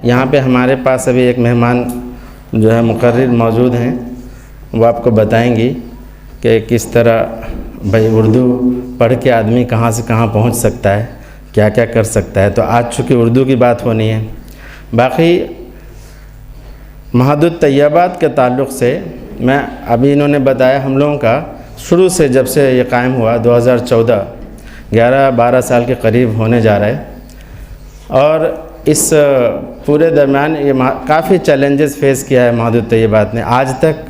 یہاں پہ ہمارے پاس ابھی ایک مہمان جو ہے مقرر موجود ہیں، وہ آپ کو بتائیں گی کہ کس طرح بھائی اردو پڑھ کے آدمی کہاں سے کہاں پہنچ سکتا ہے، کیا کیا کر سکتا ہے۔ تو آج چونکہ اردو کی بات ہونی ہے، باقی معہد الطیبات کے تعلق سے میں ابھی انہوں نے بتایا ہم لوگوں کا شروع سے جب سے یہ قائم ہوا 2014 11-12 سال کے قریب ہونے جا رہا ہے، اور اس پورے درمیان یہ کافی چیلنجز فیس کیا ہے معہد الطیبات نے۔ آج تک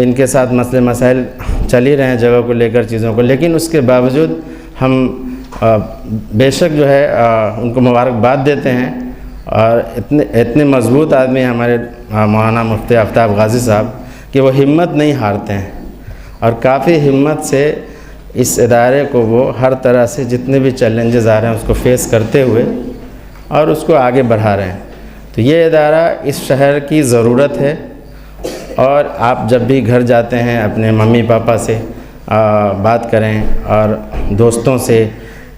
ان کے ساتھ مسئلے مسائل چل ہی رہے ہیں جگہ کو لے کر، چیزوں کو، لیکن اس کے باوجود ہم بے شک جو ہے ان کو مبارکباد دیتے ہیں، اور اتنے مضبوط آدمی ہیں ہمارے مولانا مفتی آفتاب غازی صاحب کہ وہ ہمت نہیں ہارتے ہیں، اور کافی ہمت سے اس ادارے کو وہ ہر طرح سے جتنے بھی چیلنجز آ رہے ہیں اس کو فیس کرتے ہوئے اور اس کو آگے بڑھا رہے ہیں۔ تو یہ ادارہ اس شہر کی ضرورت ہے، اور آپ جب بھی گھر جاتے ہیں اپنے ممی پاپا سے بات کریں، اور دوستوں سے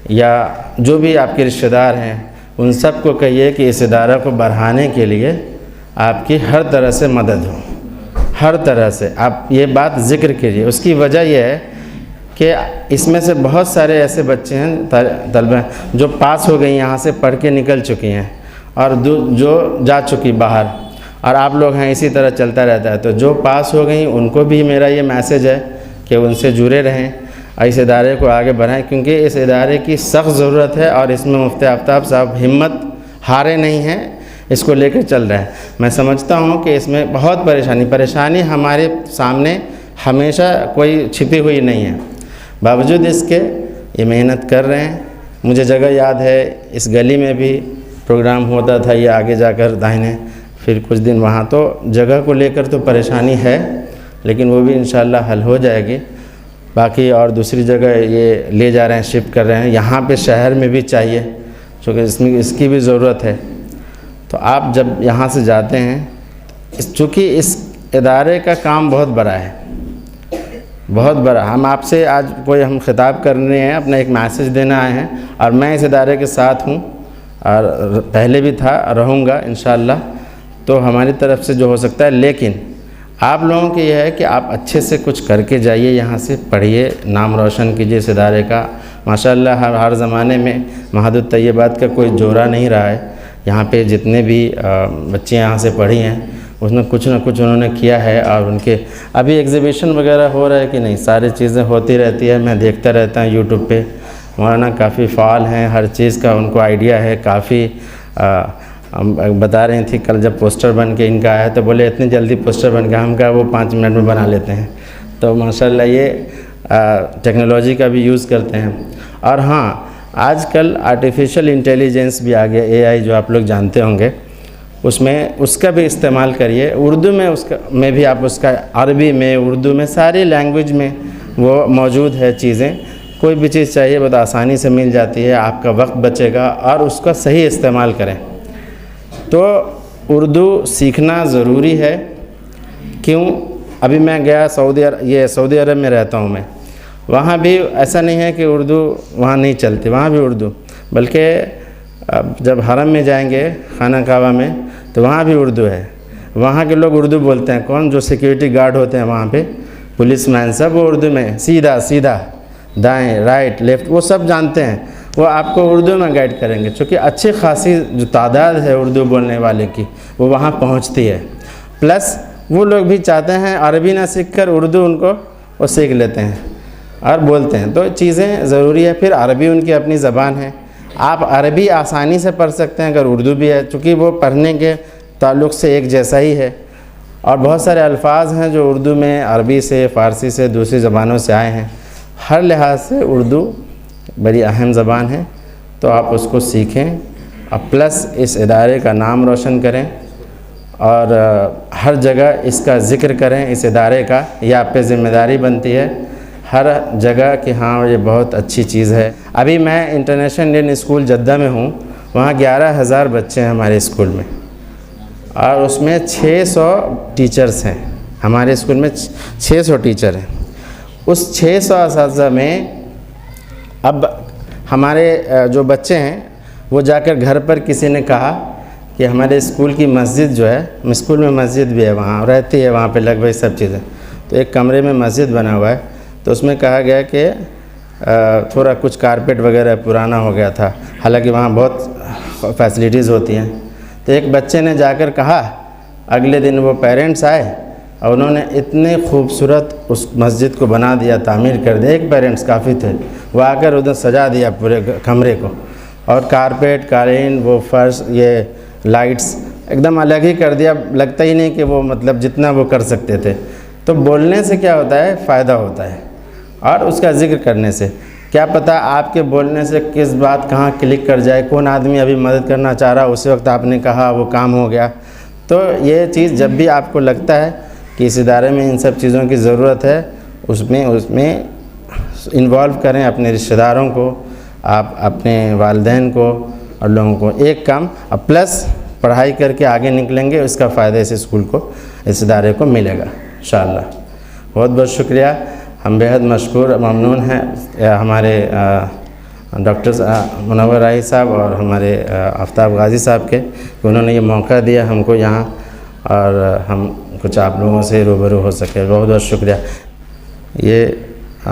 یا جو بھی آپ کے رشتہ دار ہیں ان سب کو کہیے کہ اس ادارہ کو بڑھانے کے لیے آپ کی ہر طرح سے مدد ہو، ہر طرح سے آپ یہ بات ذکر کیجیے۔ اس کی وجہ یہ ہے کہ اس میں سے بہت سارے ایسے بچے ہیں طلبہ جو پاس ہو گئی، یہاں سے پڑھ کے نکل چکی ہیں، اور جو جا چکی باہر، اور آپ لوگ ہیں اسی طرح چلتا رہتا ہے۔ تو جو پاس ہو گئیں ان کو بھی میرا یہ میسج ہے کہ ان سے جڑے رہیں اور اس ادارے کو آگے بڑھائیں، کیونکہ اس ادارے کی سخت ضرورت ہے، اور اس میں مفتی آفتاب صاحب ہمت ہارے نہیں ہیں، اس کو لے کے چل رہے ہیں۔ میں سمجھتا ہوں کہ اس میں بہت پریشانی ہمارے سامنے ہمیشہ کوئی چھپی ہوئی نہیں ہے، باوجود اس کے یہ محنت کر رہے ہیں۔ مجھے جگہ یاد ہے، اس گلی میں بھی پروگرام ہوتا تھا، یہ آگے جا کر داہنے، پھر کچھ دن وہاں، تو جگہ کو لے کر تو پریشانی ہے، لیکن وہ بھی انشاءاللہ حل ہو جائے گی۔ باقی اور دوسری جگہ یہ لے جا رہے ہیں، شفٹ کر رہے ہیں، یہاں پہ شہر میں بھی چاہیے چونکہ اس کی بھی ضرورت ہے۔ تو آپ جب یہاں سے جاتے ہیں، چونکہ اس ادارے کا کام بہت بڑا ہے، بہت بڑا، ہم آپ سے آج ہم خطاب کرنے ہیں، اپنا ایک میسج دینا آئے ہیں، اور میں اس ادارے کے ساتھ ہوں، اور پہلے بھی تھا، رہوں گا انشاءاللہ۔ تو ہماری طرف سے جو ہو سکتا ہے، لیکن آپ لوگوں کی یہ ہے کہ آپ اچھے سے کچھ کر کے جائیے، یہاں سے پڑھیے، نام روشن کیجیے اس ادارے کا۔ ماشاءاللہ ہر زمانے میں معہد الطیبات کا کوئی جورا نہیں رہا ہے، یہاں پہ جتنے بھی بچے یہاں سے پڑھی ہیں اس میں کچھ نہ کچھ انہوں نے کیا ہے، اور ان کے ابھی ایگزیبیشن وغیرہ ہو رہا ہے کہ نہیں، ساری چیزیں ہوتی رہتی ہے، میں دیکھتا رہتا ہوں یوٹیوب پہ۔ مولانا کافی فعال ہیں، ہر چیز کا ان کو آئیڈیا ہے، کافی بتا رہی تھی کل جب پوسٹر بن کے ان کا آیا تو بولے اتنی جلدی پوسٹر بن گیا، ہم کہا وہ 5 منٹ میں بنا لیتے ہیں۔ تو ماشاءاللہ یہ ٹیکنالوجی کا بھی یوز کرتے ہیں۔ اور ہاں، آج کل آرٹیفیشل انٹیلیجنس بھی آ گیا، AI جو آپ لوگ جانتے ہوں گے، اس کا بھی استعمال کریے، اردو میں بھی آپ اس کا، عربی میں، اردو میں، ساری لینگویج میں وہ موجود ہے چیزیں۔ کوئی بھی چیز چاہیے بہت آسانی سے مل جاتی ہے، آپ کا وقت بچے گا، اور اس کا صحیح استعمال کریں۔ تو اردو سیکھنا ضروری ہے۔ کیوں؟ ابھی میں گیا سعودی عرب میں رہتا ہوں میں، وہاں بھی ایسا نہیں ہے کہ اردو وہاں نہیں چلتی، وہاں بھی اردو، بلکہ جب حرم میں جائیں گے خانہ کعبہ میں تو وہاں بھی اردو ہے، وہاں کے لوگ اردو بولتے ہیں۔ کون؟ جو سیکیورٹی گارڈ ہوتے ہیں وہاں پہ، پولیس مین، سب وہ اردو میں، سیدھا سیدھا، دائیں رائٹ لیفٹ، وہ سب جانتے ہیں، وہ آپ کو اردو میں گائیڈ کریں گے، چونکہ اچھی خاصی جو تعداد ہے اردو بولنے والے کی وہ وہاں پہنچتی ہے۔ پلس وہ لوگ بھی چاہتے ہیں عربی نہ سیکھ کر اردو ان کو وہ سیکھ لیتے ہیں اور بولتے ہیں، تو چیزیں ضروری ہے۔ پھر عربی ان کی اپنی زبان ہے، آپ عربی آسانی سے پڑھ سکتے ہیں اگر اردو بھی ہے، چونکہ وہ پڑھنے کے تعلق سے ایک جیسا ہی ہے، اور بہت سارے الفاظ ہیں جو اردو میں عربی سے، فارسی سے، دوسری زبانوں سے آئے ہیں۔ ہر لحاظ سے اردو بڑی اہم زبان ہے، تو آپ اس کو سیکھیں، اور پلس اس ادارے کا نام روشن کریں، اور ہر جگہ اس کا ذکر کریں، اس ادارے کا، یہ آپ پہ ذمہ داری بنتی ہے ہر جگہ کہ ہاں یہ بہت اچھی چیز ہے۔ ابھی میں انٹرنیشنل انڈین اسکول جدہ میں ہوں، وہاں 11,000 بچے ہیں ہمارے اسکول میں، اور اس میں 600 ٹیچرز ہیں، ہمارے اسکول میں 600 ٹیچر ہیں۔ اس 600 اساتذہ میں اب ہمارے جو بچے ہیں وہ جا کر گھر پر کسی نے کہا کہ ہمارے اسکول کی مسجد جو ہے، اسکول میں مسجد بھی ہے، وہاں رہتی ہے، وہاں پہ لگ بھگ سب چیزیں، تو ایک کمرے میں مسجد بنا ہوا ہے، تو اس میں کہا گیا کہ تھوڑا کچھ کارپیٹ وغیرہ پرانا ہو گیا تھا، حالانکہ وہاں بہت فیسلٹیز ہوتی ہیں۔ تو ایک بچے نے جا کر کہا، اگلے دن وہ پیرنٹس آئے اور انہوں نے اتنے خوبصورت اس مسجد کو بنا دیا، تعمیر کر دیا، ایک پیرنٹس کافی تھے، وہ آ کر ادھر سجا دیا پورے کمرے کو، اور کارپیٹ، قالین، وہ فرش، یہ لائٹس ایک دم الگ ہی کر دیا، لگتا ہی نہیں کہ وہ مطلب جتنا وہ کر سکتے تھے۔ تو بولنے سے کیا ہوتا ہے؟ فائدہ ہوتا ہے، اور اس کا ذکر کرنے سے کیا پتہ آپ کے بولنے سے کس بات کہاں کلک کر جائے، کون آدمی ابھی مدد کرنا چاہ رہا، اسی وقت آپ نے کہا وہ کام ہو گیا۔ تو یہ چیز جب بھی آپ کو لگتا ہے کہ اس ادارے میں ان سب چیزوں کی ضرورت ہے، اس میں انوالو کریں اپنے رشتہ داروں کو، آپ اپنے والدین کو اور لوگوں کو، ایک کام پلس پڑھائی کر کے آگے نکلیں گے، اس کا فائدہ اس اسکول کو، اس ادارے کو ملے گا انشاءاللہ۔ بہت بہت شکریہ، ہم بے حد مشکور ممنون ہیں ہمارے ڈاکٹر منور راہی صاحب اور ہمارے آفتاب غازی صاحب کے، کہ انہوں نے یہ موقع دیا ہم کو یہاں، اور ہم کچھ آپ لوگوں سے روبرو ہو سکے۔ بہت بہت شکریہ۔ یہ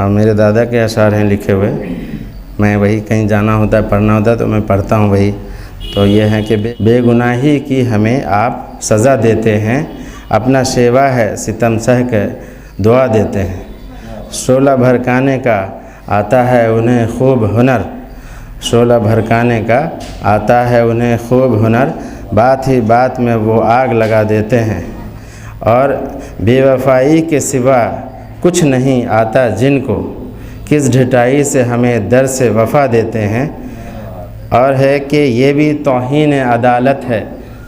میرے دادا کے اشعار ہیں لکھے ہوئے، میں وہی کہیں جانا ہوتا ہے، پڑھنا ہوتا ہے تو میں پڑھتا ہوں وہی۔ تو یہ ہے کہ بے گناہی کی ہمیں آپ سزا دیتے ہیں، اپنا شیوا ہے ستم سہ کے دعا دیتے ہیں، شعلہ بھڑکانے کا آتا ہے انہیں خوب ہنر، شعلہ بھڑکانے کا آتا ہے انہیں خوب ہنر، بات ہی بات میں وہ آگ لگا دیتے ہیں، اور بے وفائی کے سوا کچھ نہیں آتا جن کو، کس ڈھٹائی سے ہمیں در سے وفا دیتے ہیں، اور ہے کہ یہ بھی توہین عدالت ہے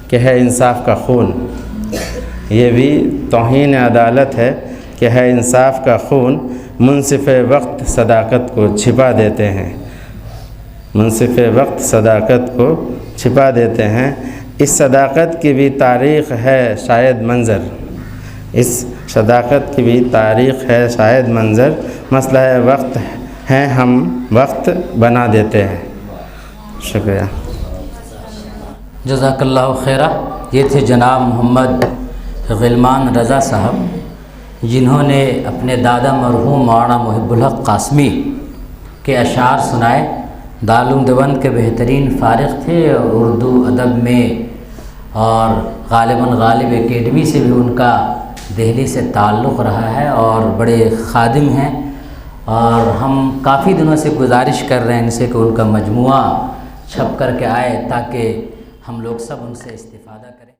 کہ ہے انصاف کا خون، یہ بھی توہین عدالت ہے کہ ہے انصاف کا خون، منصف وقت صداقت کو چھپا دیتے ہیں، منصف وقت صداقت کو چھپا دیتے ہیں، اس صداقت کی بھی تاریخ ہے شاید منظر، اس صداقت کی بھی تاریخ ہے شاید منظر، مسئلہ وقت ہے ہم وقت بنا دیتے ہیں۔ شکریہ۔ جزاک اللہ خیرہ۔ یہ تھے جناب محمد غلمان رضا صاحب، جنہوں نے اپنے دادا مرحوم مولانا محب الحق قاسمی کے اشعار سنائے۔ دارالعلوم دیوبند کے بہترین فارغ تھے، اور اردو ادب میں اور غالباً غالب اکیڈمی سے بھی ان کا دہلی سے تعلق رہا ہے، اور بڑے خادم ہیں، اور ہم کافی دنوں سے گزارش کر رہے ہیں ان سے کہ ان کا مجموعہ چھپ کر کے آئے، تاکہ ہم لوگ سب ان سے استفادہ کریں۔